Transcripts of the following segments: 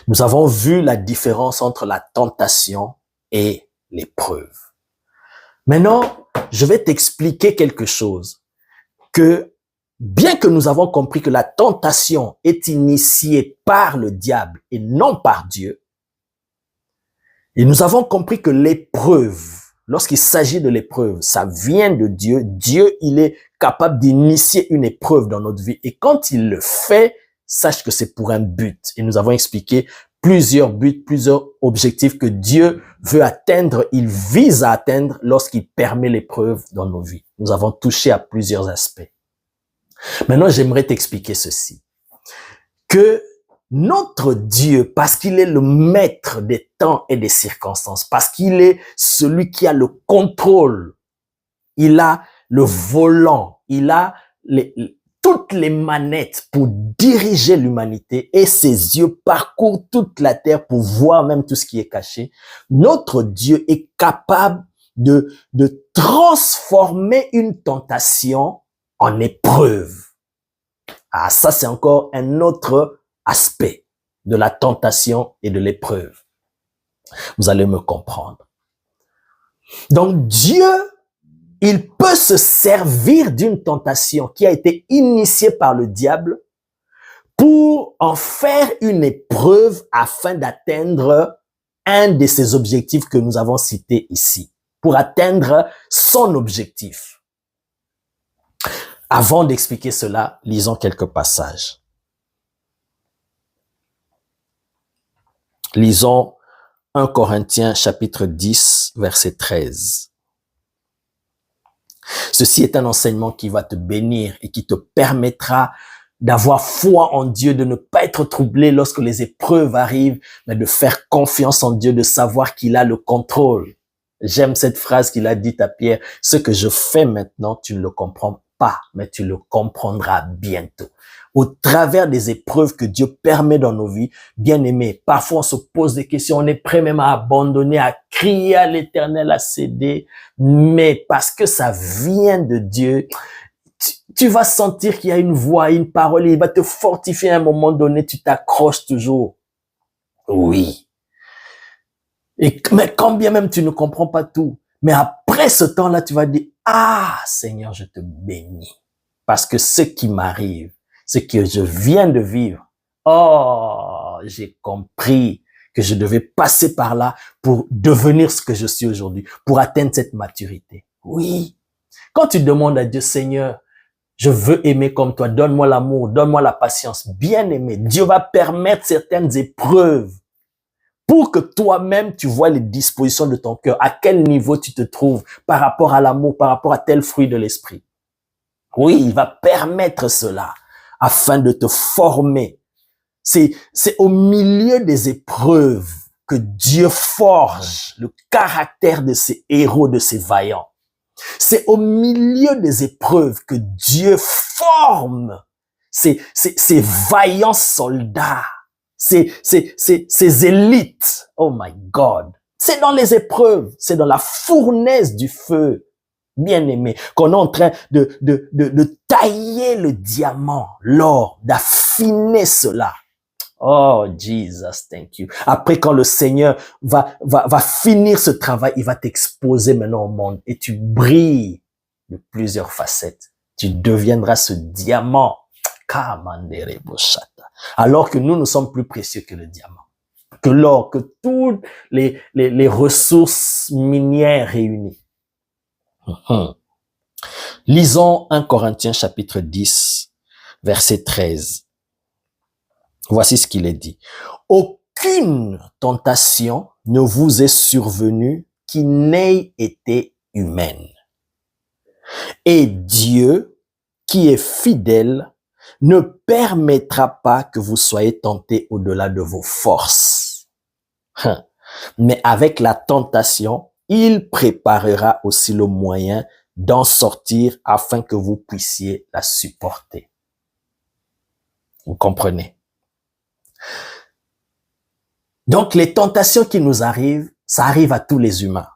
Nous avons vu la différence entre la tentation et l'épreuve. Maintenant, je vais t'expliquer quelque chose, que bien que nous avons compris que la tentation est initiée par le diable et non par Dieu, et nous avons compris que l'épreuve, lorsqu'il s'agit de l'épreuve, ça vient de Dieu. Dieu, il est capable d'initier une épreuve dans notre vie. Et quand il le fait, sache que c'est pour un but. Et nous avons expliqué plusieurs buts, plusieurs objectifs que Dieu veut atteindre, il vise à atteindre lorsqu'il permet l'épreuve dans nos vies. Nous avons touché à plusieurs aspects. Maintenant, j'aimerais t'expliquer ceci. Que notre Dieu, parce qu'il est le maître des temps et des circonstances, parce qu'il est celui qui a le contrôle, il a le volant, il a toutes les manettes pour diriger l'humanité et ses yeux parcourent toute la terre pour voir même tout ce qui est caché. Notre Dieu est capable de transformer une tentation en épreuve. Ah, ça c'est encore un autre aspect de la tentation et de l'épreuve. Vous allez me comprendre. Donc Dieu, il peut se servir d'une tentation qui a été initiée par le diable pour en faire une épreuve afin d'atteindre un de ses objectifs que nous avons cités ici, pour atteindre son objectif. Avant d'expliquer cela, lisons quelques passages. Lisons 1 Corinthiens chapitre 10, verset 13. Ceci est un enseignement qui va te bénir et qui te permettra d'avoir foi en Dieu, de ne pas être troublé lorsque les épreuves arrivent, mais de faire confiance en Dieu, de savoir qu'il a le contrôle. J'aime cette phrase qu'il a dite à Pierre, « Ce que je fais maintenant, tu ne le comprends pas, mais tu le comprendras bientôt. » Au travers des épreuves que Dieu permet dans nos vies, bien aimés, parfois on se pose des questions, on est prêt même à abandonner, à crier à l'Éternel, à céder, mais parce que ça vient de Dieu, tu vas sentir qu'il y a une voix, une parole, il va te fortifier à un moment donné, tu t'accroches toujours. Oui. Mais quand bien même tu ne comprends pas tout, mais après ce temps-là, tu vas dire, ah Seigneur, je te bénis, parce que ce qui m'arrive, ce que je viens de vivre, oh, j'ai compris que je devais passer par là pour devenir ce que je suis aujourd'hui, pour atteindre cette maturité. Oui. Quand tu demandes à Dieu, Seigneur, je veux aimer comme toi, donne-moi l'amour, donne-moi la patience, bien aimé, Dieu va permettre certaines épreuves pour que toi-même, tu vois les dispositions de ton cœur, à quel niveau tu te trouves par rapport à l'amour, par rapport à tel fruit de l'esprit. Oui, il va permettre cela afin de te former. C'est au milieu des épreuves que Dieu forge le caractère de ses héros, de ses vaillants. C'est au milieu des épreuves que Dieu forme ces vaillants soldats, ces élites. Oh my God. C'est dans les épreuves, c'est dans la fournaise du feu, bien aimé, qu'on est en train de tailler le diamant, l'or, d'affiner cela. Oh, Jesus, thank you. Après, quand le Seigneur va finir ce travail, il va t'exposer maintenant au monde et tu brilles de plusieurs facettes. Tu deviendras ce diamant. Alors que nous sommes plus précieux que le diamant, que l'or, que toutes les ressources minières réunies. Lisons 1 Corinthiens chapitre 10, verset 13. Voici ce qu'il est dit. Aucune tentation ne vous est survenue qui n'ait été humaine. Et Dieu, qui est fidèle, ne permettra pas que vous soyez tentés au-delà de vos forces. Mais avec la tentation, il préparera aussi le moyen d'en sortir afin que vous puissiez la supporter. Vous comprenez? Donc, les tentations qui nous arrivent, ça arrive à tous les humains.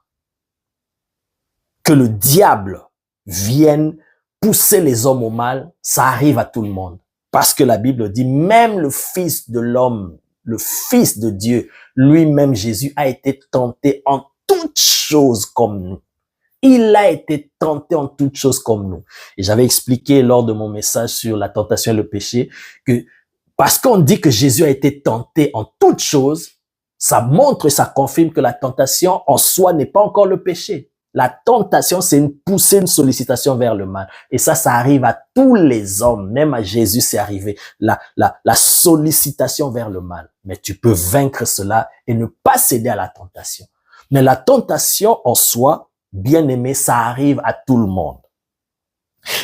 Que le diable vienne pousser les hommes au mal, ça arrive à tout le monde. Parce que la Bible dit, même le Fils de l'homme, le Fils de Dieu, lui-même Jésus, a été tenté en toutes choses comme nous. Il a été tenté en toutes choses comme nous. Et j'avais expliqué lors de mon message sur la tentation et le péché que parce qu'on dit que Jésus a été tenté en toutes choses, ça montre et ça confirme que la tentation en soi n'est pas encore le péché. La tentation, c'est une poussée, une sollicitation vers le mal. Et ça arrive à tous les hommes. Même à Jésus, c'est arrivé. La sollicitation vers le mal. Mais tu peux vaincre cela et ne pas céder à la tentation. Mais la tentation en soi, bien aimé, ça arrive à tout le monde.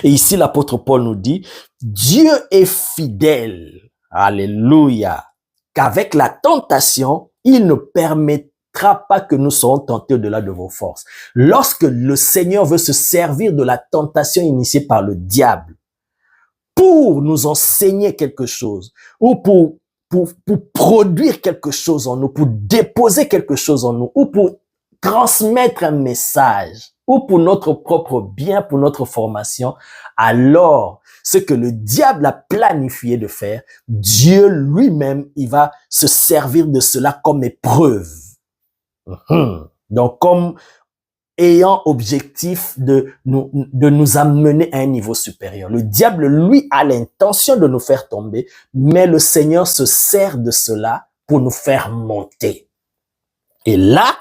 Et ici, l'apôtre Paul nous dit, Dieu est fidèle. Alléluia. Qu'avec la tentation, il ne permettra pas que nous soyons tentés au-delà de vos forces. Lorsque le Seigneur veut se servir de la tentation initiée par le diable pour nous enseigner quelque chose ou pour produire quelque chose en nous, pour déposer quelque chose en nous ou pour transmettre un message ou pour notre propre bien, pour notre formation, alors ce que le diable a planifié de faire, Dieu lui-même, il va se servir de cela comme épreuve. Donc, comme ayant objectif de nous amener à un niveau supérieur. Le diable, lui, a l'intention de nous faire tomber, mais le Seigneur se sert de cela pour nous faire monter. Et là,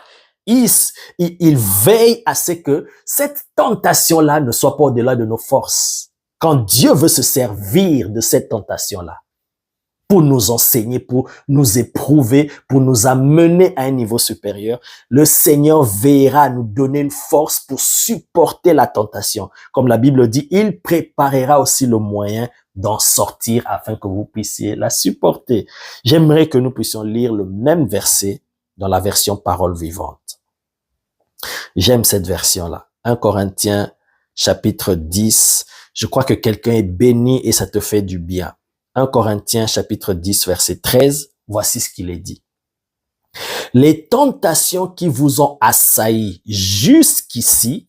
il veille à ce que cette tentation-là ne soit pas au-delà de nos forces. Quand Dieu veut se servir de cette tentation-là, pour nous enseigner, pour nous éprouver, pour nous amener à un niveau supérieur, le Seigneur veillera à nous donner une force pour supporter la tentation. Comme la Bible dit, il préparera aussi le moyen d'en sortir afin que vous puissiez la supporter. J'aimerais que nous puissions lire le même verset dans la version Parole vivante. J'aime cette version-là. 1 Corinthiens chapitre 10. Je crois que quelqu'un est béni et ça te fait du bien. 1 Corinthiens chapitre 10 verset 13. Voici ce qu'il est dit. Les tentations qui vous ont assaillis jusqu'ici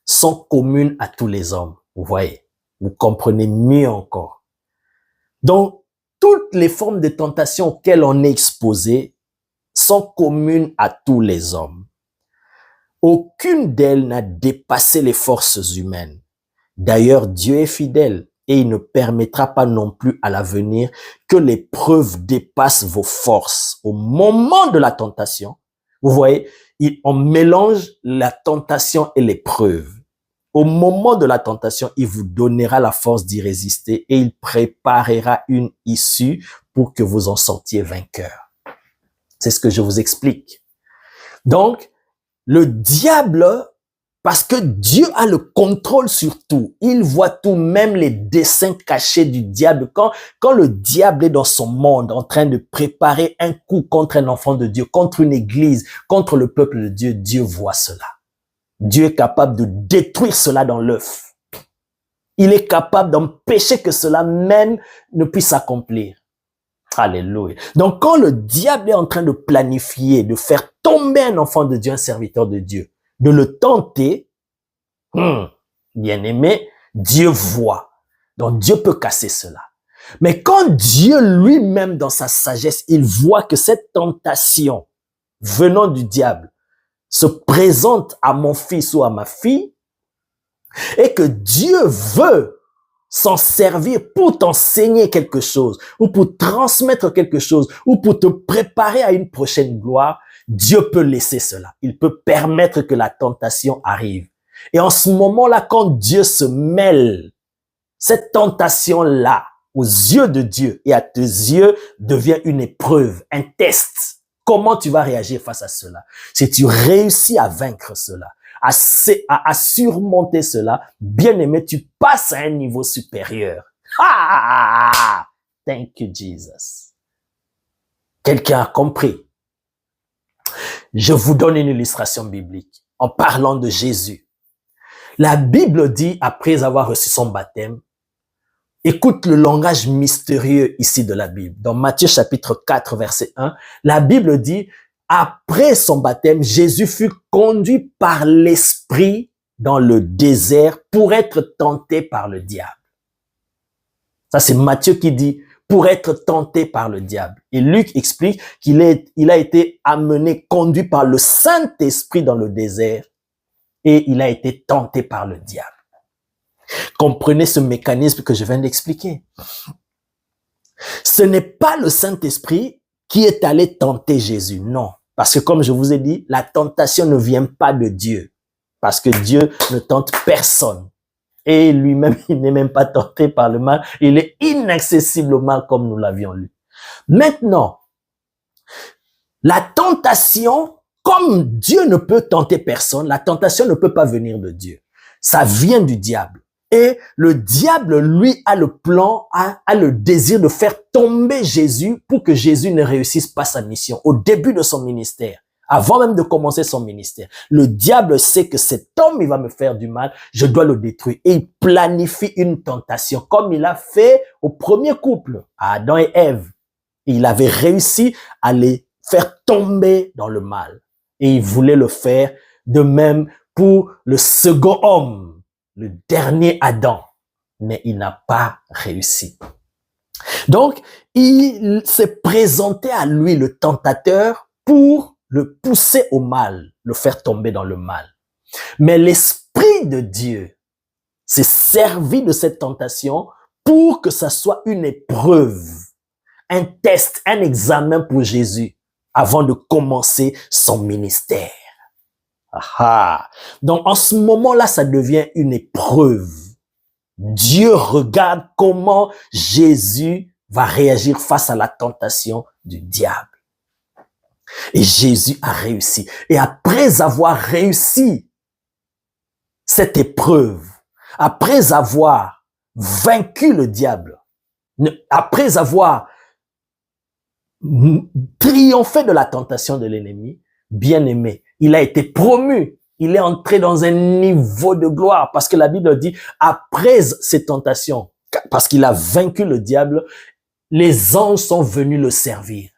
sont communes à tous les hommes. Vous voyez, vous comprenez mieux encore. Donc, toutes les formes de tentation auxquelles on est exposé sont communes à tous les hommes. Aucune d'elles n'a dépassé les forces humaines. D'ailleurs, Dieu est fidèle et il ne permettra pas non plus à l'avenir que l'épreuve dépasse vos forces. Au moment de la tentation, vous voyez, on mélange la tentation et l'épreuve. Au moment de la tentation, il vous donnera la force d'y résister et il préparera une issue pour que vous en sortiez vainqueur. C'est ce que je vous explique. Donc, le diable, parce que Dieu a le contrôle sur tout, il voit tout, même les desseins cachés du diable. Quand le diable est dans son monde en train de préparer un coup contre un enfant de Dieu, contre une église, contre le peuple de Dieu, Dieu voit cela. Dieu est capable de détruire cela dans l'œuf. Il est capable d'empêcher que cela même ne puisse s'accomplir. Alléluia. Donc, quand le diable est en train de planifier, de faire tomber un enfant de Dieu, un serviteur de Dieu, de le tenter, bien aimé, Dieu voit. Donc, Dieu peut casser cela. Mais quand Dieu lui-même, dans sa sagesse, il voit que cette tentation venant du diable se présente à mon fils ou à ma fille, et que Dieu veut s'en servir pour t'enseigner quelque chose, ou pour transmettre quelque chose, ou pour te préparer à une prochaine gloire, Dieu peut laisser cela. Il peut permettre que la tentation arrive. Et en ce moment-là, quand Dieu se mêle, cette tentation-là, aux yeux de Dieu et à tes yeux, devient une épreuve, un test. Comment tu vas réagir face à cela? Si tu réussis à vaincre cela, à surmonter cela, bien aimé, tu passes à un niveau supérieur. Ah! Thank you, Jesus. Quelqu'un a compris. Je vous donne une illustration biblique en parlant de Jésus. La Bible dit, après avoir reçu son baptême, écoute le langage mystérieux ici de la Bible. Dans Matthieu chapitre 4, verset 1, la Bible dit, après son baptême, Jésus fut conduit par l'Esprit dans le désert pour être tenté par le diable. Ça, c'est Matthieu qui dit, pour être tenté par le diable. Et Luc explique qu'il a été amené, conduit par le Saint-Esprit dans le désert et il a été tenté par le diable. Comprenez ce mécanisme que je viens d'expliquer. Ce n'est pas le Saint-Esprit qui est allé tenter Jésus, non. Parce que comme je vous ai dit, la tentation ne vient pas de Dieu. Parce que Dieu ne tente personne. Et lui-même, il n'est même pas tenté par le mal. Il est inaccessible au mal comme nous l'avions lu. Maintenant, la tentation, comme Dieu ne peut tenter personne, la tentation ne peut pas venir de Dieu. Ça vient du diable. Et le diable, lui, a le plan, a le désir de faire tomber Jésus pour que Jésus ne réussisse pas sa mission au début de son ministère. Avant même de commencer son ministère, le diable sait que cet homme, il va me faire du mal, je dois le détruire. Et il planifie une tentation, comme il a fait au premier couple, à Adam et Ève. Il avait réussi à les faire tomber dans le mal. Et il voulait le faire de même pour le second homme, le dernier Adam. Mais il n'a pas réussi. Donc, il s'est présenté à lui, le tentateur, pour le pousser au mal, le faire tomber dans le mal. Mais l'Esprit de Dieu s'est servi de cette tentation pour que ça soit une épreuve, un test, un examen pour Jésus avant de commencer son ministère. Aha. Donc, en ce moment-là, ça devient une épreuve. Dieu regarde comment Jésus va réagir face à la tentation du diable. Et Jésus a réussi. Et après avoir réussi cette épreuve, après avoir vaincu le diable, après avoir triomphé de la tentation de l'ennemi, bien aimé, il a été promu. Il est entré dans un niveau de gloire parce que la Bible dit, après ces tentations, parce qu'il a vaincu le diable, les anges sont venus le servir.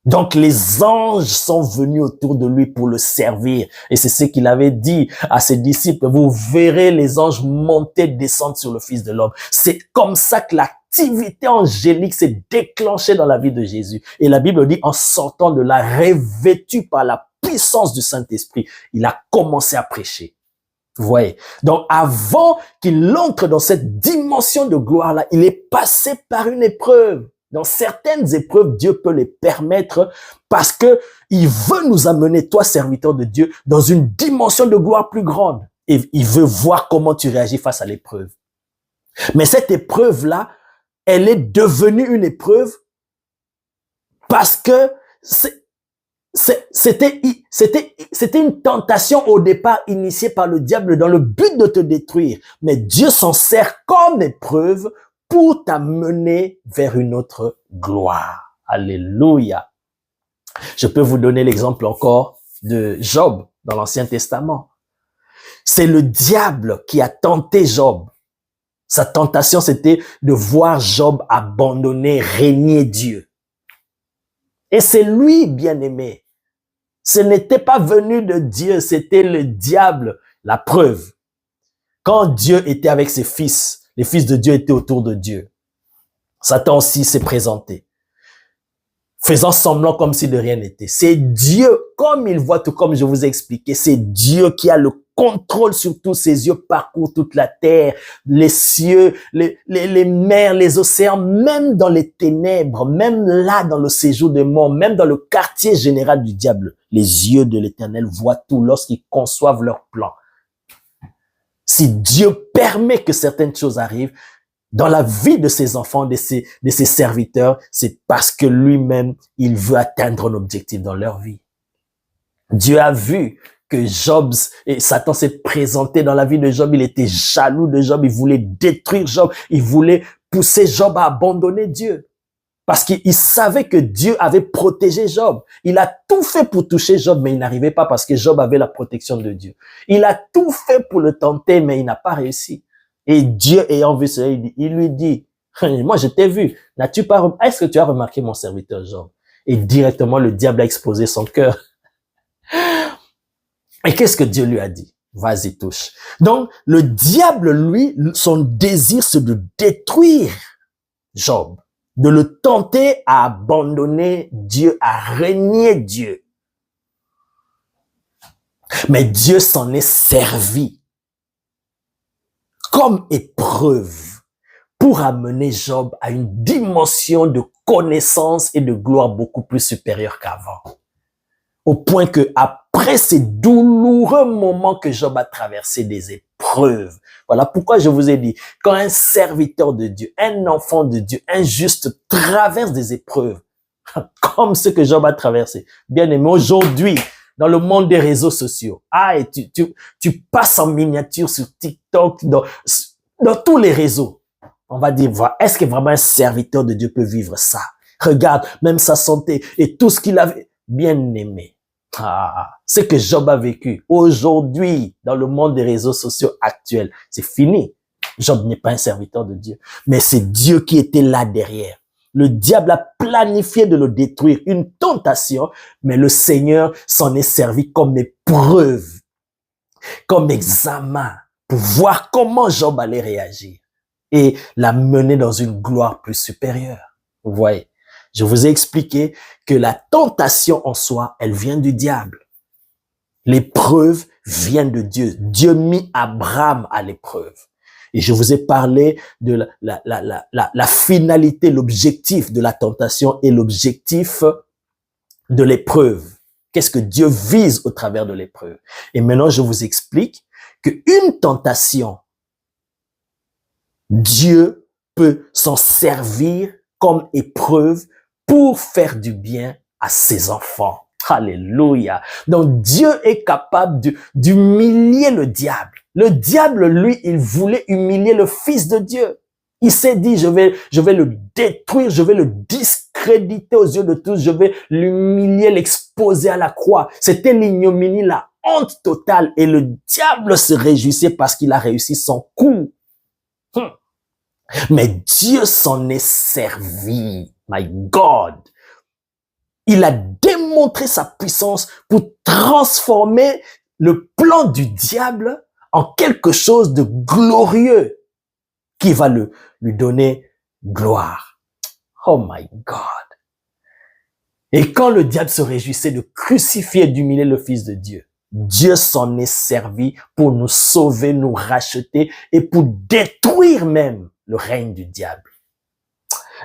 Donc les anges sont venus autour de lui pour le servir. Et c'est ce qu'il avait dit à ses disciples. Vous verrez les anges monter, descendre sur le Fils de l'homme. C'est comme ça que l'activité angélique s'est déclenchée dans la vie de Jésus. Et la Bible dit, en sortant de là, revêtu par la puissance du Saint-Esprit, il a commencé à prêcher. Vous voyez? Donc avant qu'il entre dans cette dimension de gloire-là, il est passé par une épreuve. Dans certaines épreuves, Dieu peut les permettre parce que il veut nous amener, toi, serviteur de Dieu, dans une dimension de gloire plus grande. Et il veut voir comment tu réagis face à l'épreuve. Mais cette épreuve-là, elle est devenue une épreuve parce que c'était une tentation au départ initiée par le diable dans le but de te détruire. Mais Dieu s'en sert comme épreuve pour t'amener vers une autre gloire. Alléluia. Je peux vous donner l'exemple encore de Job dans l'Ancien Testament. C'est le diable qui a tenté Job. Sa tentation, c'était de voir Job abandonner, régner Dieu. Et c'est lui, bien-aimé. Ce n'était pas venu de Dieu, c'était le diable. La preuve. Quand Dieu était avec ses fils, les fils de Dieu étaient autour de Dieu. Satan aussi s'est présenté, faisant semblant comme si de rien n'était. C'est Dieu, comme il voit, tout comme je vous ai expliqué, c'est Dieu qui a le contrôle sur tous, ses yeux parcourent toute la terre, les cieux, les mers, les océans, même dans les ténèbres, même là dans le séjour des morts, même dans le quartier général du diable. Les yeux de l'Éternel voient tout lorsqu'ils conçoivent leur plan. Si Dieu permet que certaines choses arrivent dans la vie de ses enfants, de ses serviteurs, c'est parce que lui-même, il veut atteindre un objectif dans leur vie. Dieu a vu que Job, et Satan s'est présenté dans la vie de Job, il était jaloux de Job, il voulait détruire Job, il voulait pousser Job à abandonner Dieu. Parce qu'il savait que Dieu avait protégé Job. Il a tout fait pour toucher Job, mais il n'arrivait pas parce que Job avait la protection de Dieu. Il a tout fait pour le tenter, mais il n'a pas réussi. Et Dieu ayant vu cela, il lui dit, moi je t'ai vu, est-ce que tu as remarqué mon serviteur Job? Et directement le diable a explosé son cœur. Et qu'est-ce que Dieu lui a dit? Vas-y, touche. Donc, le diable, lui, son désir, c'est de détruire Job. de le tenter à abandonner Dieu, à renier Dieu. Mais Dieu s'en est servi comme épreuve pour amener Job à une dimension de connaissance et de gloire beaucoup plus supérieure qu'avant. Au point que après ces douloureux moments que Job a traversé des épreuves, voilà pourquoi je vous ai dit, quand un serviteur de Dieu, un enfant de Dieu, un juste traverse des épreuves, comme ce que Job a traversé, bien aimé, aujourd'hui, dans le monde des réseaux sociaux, et tu passes en miniature sur TikTok, dans tous les réseaux, on va dire, voilà, est-ce que vraiment un serviteur de Dieu peut vivre ça? Regarde, même sa santé et tout ce qu'il avait, bien aimé. Ce que Job a vécu aujourd'hui dans le monde des réseaux sociaux actuels, c'est fini. Job n'est pas un serviteur de Dieu, mais c'est Dieu qui était là derrière. Le diable a planifié de le détruire, une tentation, mais le Seigneur s'en est servi comme épreuve, comme examen, pour voir comment Job allait réagir et l'a mener dans une gloire plus supérieure. Vous voyez, je vous ai expliqué que la tentation en soi, elle vient du diable. L'épreuve vient de Dieu. Dieu mit Abraham à l'épreuve. Et je vous ai parlé de la finalité, l'objectif de la tentation et l'objectif de l'épreuve. Qu'est-ce que Dieu vise au travers de l'épreuve? Et maintenant, je vous explique qu'une tentation, Dieu peut s'en servir comme épreuve pour faire du bien à ses enfants. Alléluia. Donc Dieu est capable d'humilier le diable. Le diable, lui, il voulait humilier le Fils de Dieu. Il s'est dit, je vais le détruire, je vais le discréditer aux yeux de tous, je vais l'humilier, l'exposer à la croix. C'était l'ignominie, la honte totale. Et le diable se réjouissait parce qu'il a réussi son coup. Mais Dieu s'en est servi. My God. Il a démontré sa puissance pour transformer le plan du diable en quelque chose de glorieux qui va lui donner gloire. Oh my God. Et quand le diable se réjouissait de crucifier et d'humilier le Fils de Dieu, Dieu s'en est servi pour nous sauver, nous racheter et pour détruire même le règne du diable.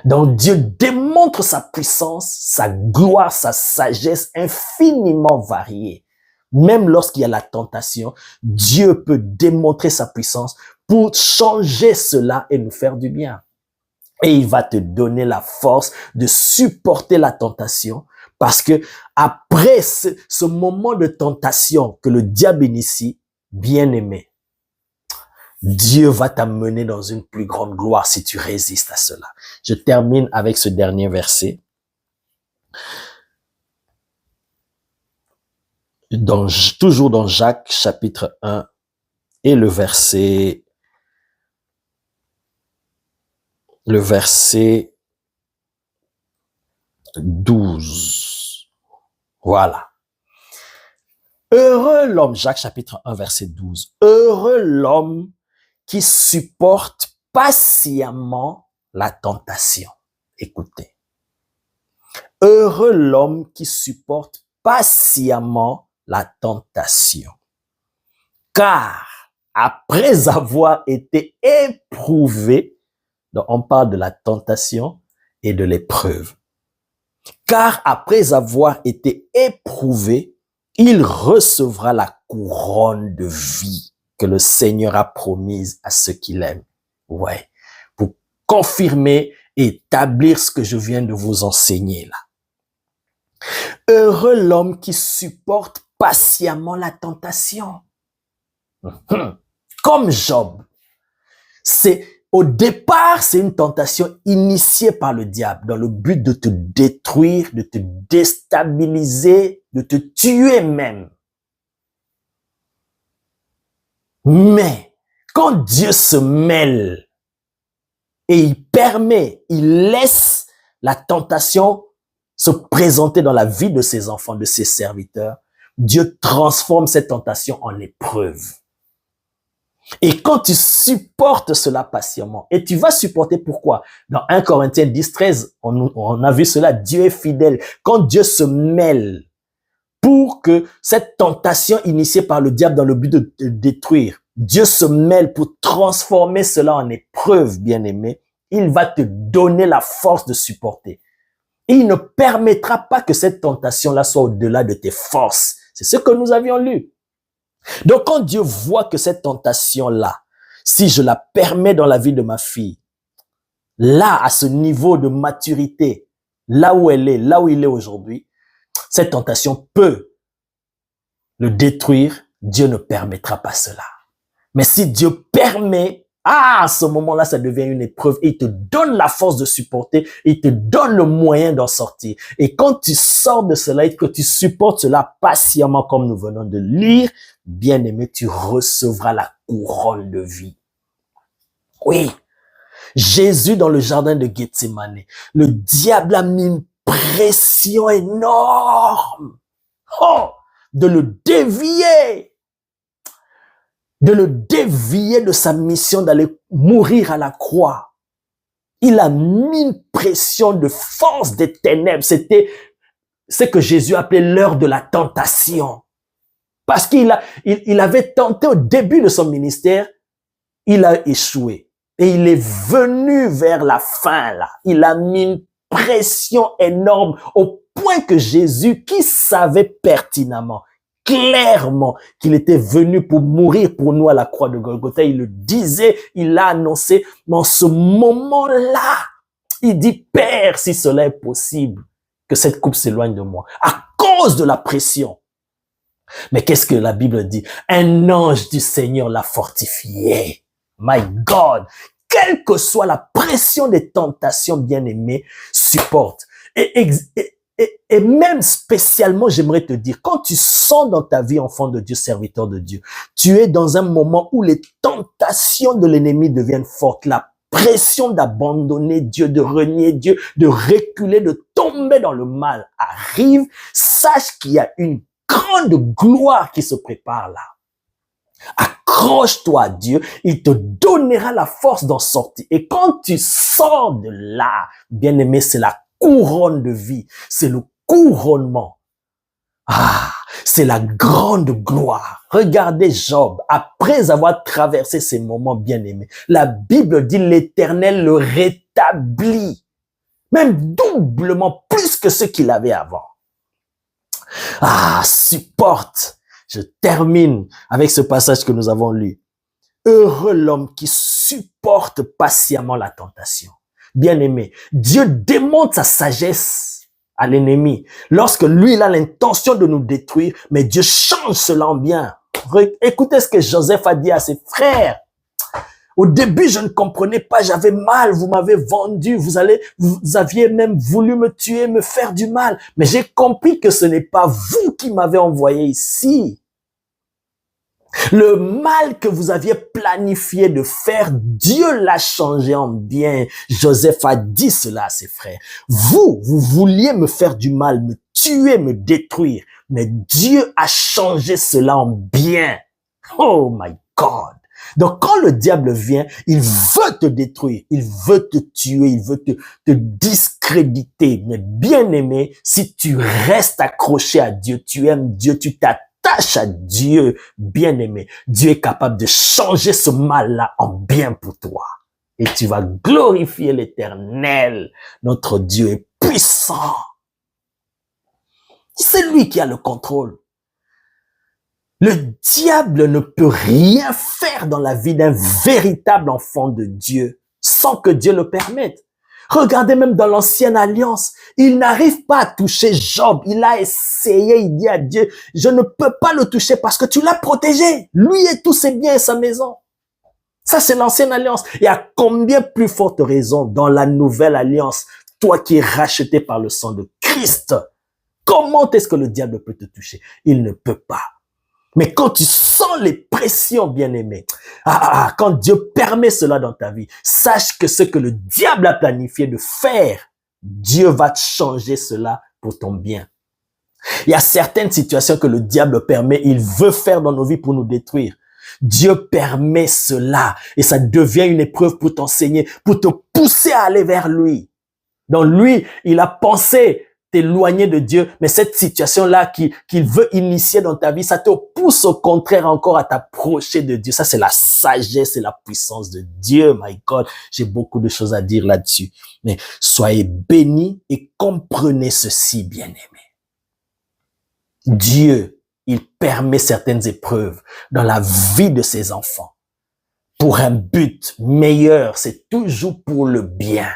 Donc Dieu démontre sa puissance, sa gloire, sa sagesse infiniment variée. Même lorsqu'il y a la tentation, Dieu peut démontrer sa puissance pour changer cela et nous faire du bien. Et il va te donner la force de supporter la tentation parce que après ce moment de tentation que le diable initie, bien aimé, Dieu va t'amener dans une plus grande gloire si tu résistes à cela. Je termine avec ce dernier verset. Toujours dans Jacques chapitre 1 et le verset 12. Voilà. Heureux l'homme, Jacques chapitre 1 verset 12. Heureux l'homme qui supporte patiemment la tentation. Écoutez. Heureux l'homme qui supporte patiemment la tentation. Car après avoir été éprouvé, donc on parle de la tentation et de l'épreuve. Car après avoir été éprouvé, il recevra la couronne de vie que le Seigneur a promise à ceux qui l'aiment. Ouais, pour confirmer et établir ce que je viens de vous enseigner là. Heureux l'homme qui supporte patiemment la tentation. Comme Job. Au départ, c'est une tentation initiée par le diable dans le but de te détruire, de te déstabiliser, de te tuer même. Mais quand Dieu se mêle et il laisse la tentation se présenter dans la vie de ses enfants, de ses serviteurs, Dieu transforme cette tentation en épreuve. Et quand tu supportes cela patiemment, et tu vas supporter pourquoi? Dans 1 Corinthiens 10, 13, on a vu cela, Dieu est fidèle. Quand Dieu se mêle pour que cette tentation initiée par le diable dans le but de te détruire, Dieu se mêle pour transformer cela en épreuve, bien-aimé, il va te donner la force de supporter. Et il ne permettra pas que cette tentation-là soit au-delà de tes forces. C'est ce que nous avions lu. Donc, quand Dieu voit que cette tentation-là, si je la permets dans la vie de ma fille, là, à ce niveau de maturité, là où elle est, là où il est aujourd'hui, cette tentation peut le détruire. Dieu ne permettra pas cela. Mais si Dieu permet, à ce moment-là, ça devient une épreuve et il te donne la force de supporter, il te donne le moyen d'en sortir. Et quand tu sors de cela et que tu supportes cela patiemment, comme nous venons de lire, bien-aimé, tu recevras la couronne de vie. Oui, Jésus dans le jardin de Gethsémane, le diable a mis une pression énorme, de le dévier de sa mission d'aller mourir à la croix. Il a mis une pression de force des ténèbres. C'était ce que Jésus appelait l'heure de la tentation. Parce qu'il avait tenté au début de son ministère, il a échoué. Et il est venu vers la fin, là. Il a mis une pression énorme au point que Jésus, qui savait pertinemment, clairement qu'il était venu pour mourir pour nous à la croix de Golgotha. Il le disait, il l'a annoncé. Mais en ce moment-là, il dit, Père, si cela est possible, que cette coupe s'éloigne de moi. À cause de la pression. Mais qu'est-ce que la Bible dit? Un ange du Seigneur l'a fortifié. My God! Quelle que soit la pression des tentations, bien-aimées, supporte. Et même spécialement, j'aimerais te dire, quand tu sens dans ta vie, enfant de Dieu, serviteur de Dieu, tu es dans un moment où les tentations de l'ennemi deviennent fortes, la pression d'abandonner Dieu, de renier Dieu, de reculer, de tomber dans le mal arrive, sache qu'il y a une grande gloire qui se prépare là. Accroche-toi à Dieu, il te donnera la force d'en sortir. Et quand tu sors de là, bien-aimé, c'est la couronne de vie, c'est le couronnement. C'est la grande gloire. Regardez Job, après avoir traversé ces moments bien-aimés, la Bible dit l'Éternel le rétablit, même doublement plus que ce qu'il avait avant. Supporte. Je termine avec ce passage que nous avons lu. Heureux l'homme qui supporte patiemment la tentation. Bien-aimé, Dieu démontre sa sagesse à l'ennemi. Lorsque lui, il a l'intention de nous détruire, mais Dieu change cela en bien. Écoutez ce que Joseph a dit à ses frères. Au début, je ne comprenais pas, j'avais mal, vous m'avez vendu, vous aviez même voulu me tuer, me faire du mal. Mais j'ai compris que ce n'est pas vous qui m'avez envoyé ici. Le mal que vous aviez planifié de faire, Dieu l'a changé en bien. Joseph a dit cela à ses frères. Vous vouliez me faire du mal, me tuer, me détruire. Mais Dieu a changé cela en bien. Oh my God. Donc, quand le diable vient, il veut te détruire, il veut te tuer, il veut te discréditer. Mais bien aimé, si tu restes accroché à Dieu, tu aimes Dieu, tu t'attaches à Dieu, bien aimé, Dieu est capable de changer ce mal-là en bien pour toi. Et tu vas glorifier l'Éternel. Notre Dieu est puissant. C'est lui qui a le contrôle. Le diable ne peut rien faire dans la vie d'un véritable enfant de Dieu sans que Dieu le permette. Regardez même dans l'ancienne alliance, il n'arrive pas à toucher Job. Il a essayé, il dit à Dieu, je ne peux pas le toucher parce que tu l'as protégé. Lui et tous ses biens et sa maison. Ça, c'est l'ancienne alliance. Et à combien plus forte raison dans la nouvelle alliance, toi qui es racheté par le sang de Christ, comment est-ce que le diable peut te toucher? Il ne peut pas. Mais quand tu sens les pressions, bien-aimés, quand Dieu permet cela dans ta vie, sache que ce que le diable a planifié de faire, Dieu va changer cela pour ton bien. Il y a certaines situations que le diable permet, il veut faire dans nos vies pour nous détruire. Dieu permet cela et ça devient une épreuve pour t'enseigner, pour te pousser à aller vers lui. Donc lui, il a pensé t'éloigner de Dieu, mais cette situation-là qu'il veut initier dans ta vie, ça te pousse au contraire encore à t'approcher de Dieu. Ça, c'est la sagesse et la puissance de Dieu, my God. J'ai beaucoup de choses à dire là-dessus. Mais soyez bénis et comprenez ceci, bien-aimés. Dieu, il permet certaines épreuves dans la vie de ses enfants pour un but meilleur. C'est toujours pour le bien.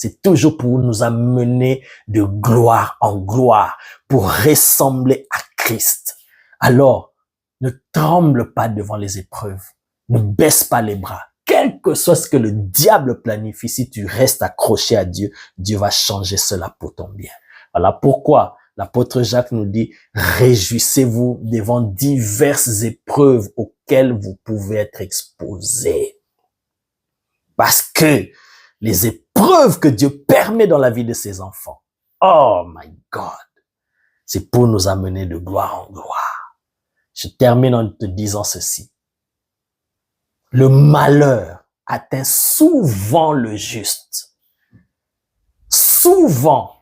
C'est toujours pour nous amener de gloire en gloire, pour ressembler à Christ. Alors, ne tremble pas devant les épreuves. Ne baisse pas les bras. Quel que soit ce que le diable planifie, si tu restes accroché à Dieu, Dieu va changer cela pour ton bien. Voilà pourquoi l'apôtre Jacques nous dit, réjouissez-vous devant diverses épreuves auxquelles vous pouvez être exposés. Parce que les épreuves que Dieu permet dans la vie de ses enfants, oh my God, c'est pour nous amener de gloire en gloire. Je termine en te disant ceci. Le malheur atteint souvent le juste. Souvent.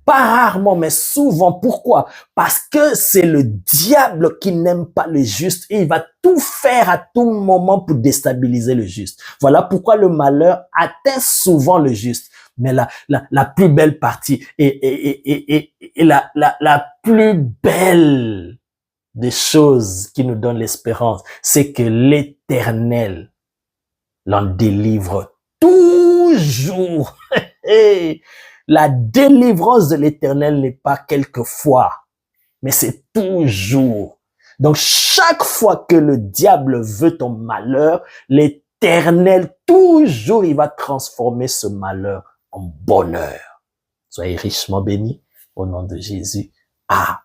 Pas rarement, mais souvent. Pourquoi? Parce que c'est le diable qui n'aime pas le juste et il va tout faire à tout moment pour déstabiliser le juste. Voilà pourquoi le malheur atteint souvent le juste. Mais la plus belle partie et la plus belle des choses qui nous donne l'espérance, c'est que l'Éternel l'en délivre toujours. La délivrance de l'Éternel n'est pas quelquefois, mais c'est toujours. Donc, chaque fois que le diable veut ton malheur, l'Éternel, toujours, il va transformer ce malheur en bonheur. Soyez richement bénis au nom de Jésus. Amen.